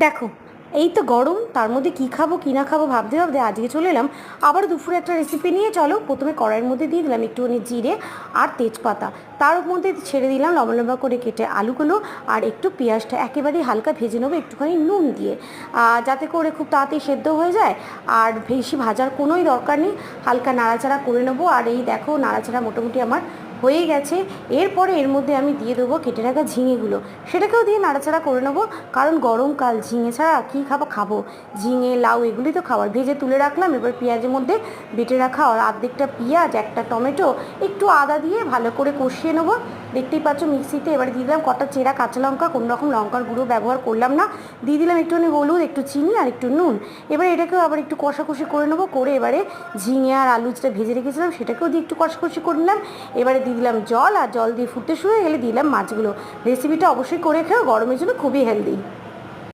দেখো, এই তো গরম, তার মধ্যে কী খাবো কী না খাবো ভাবতে ভাবতে আজকে চলে এলাম আবার দুপুরে একটা রেসিপি নিয়ে। চলো, প্রথমে কড়াইয়ের মধ্যে দিয়ে দিলাম একটুখানি জিরে আর তেজপাতা, তার মধ্যে ছেড়ে দিলাম লম্বা লম্বা করে কেটে আলুগুলো, আর একটু পেঁয়াজটা একেবারেই হালকা ভেজে নেবো একটুখানি নুন দিয়ে, যাতে করে খুব তাড়াতাড়ি সেদ্ধ হয়ে যায়। আর বেশি ভাজার কোনোই দরকার নেই, হালকা নাড়াচাড়া করে নেবো। আর এই দেখো, নাড়াচাড়া মোটামুটি আমার হয়ে গেছে। এরপরে এর মধ্যে আমি দিয়ে দেবো কেটে রাখা ঝিঙেগুলো, সেটাকেও দিয়ে নাড়াচাড়া করে নেবো। কারণ গরমকাল, ঝিঙে ছাড়া কী খাবো, ঝিঙে লাউ এগুলি তো খাবার। ভেজে তুলে রাখলাম। এবার পেঁয়াজের মধ্যে বেটে রাখা অর্ধেকটা পেঁয়াজ, একটা টমেটো, একটু আদা দিয়ে ভালো করে কষিয়ে নেবো। দেখতেই পাচ্ছ মিক্সিতে। এবারে দিয়ে দিলাম কটা চেরা কাঁচা লঙ্কা, কোনো রকম লঙ্কার গুঁড়ো ব্যবহার করলাম না। দিয়ে দিলাম একটুখানি হলুদ, একটু চিনি আর একটু নুন। এবারে এটাকেও আবার একটু কষাকষি করে নেবো। করে এবারে ঝিঙে আর আলু যেটা ভেজে রেখেছিলাম সেটাকেও দিয়ে একটু কষাকষি করে নিলাম। এবারে দিয়ে দিলাম জল, আর জল দিয়ে ফুটতে শুরু হয়ে গেলে দিলাম মাছগুলো। রেসিপিটা অবশ্যই করে খেও, গরমের জন্য খুবই হেলদি।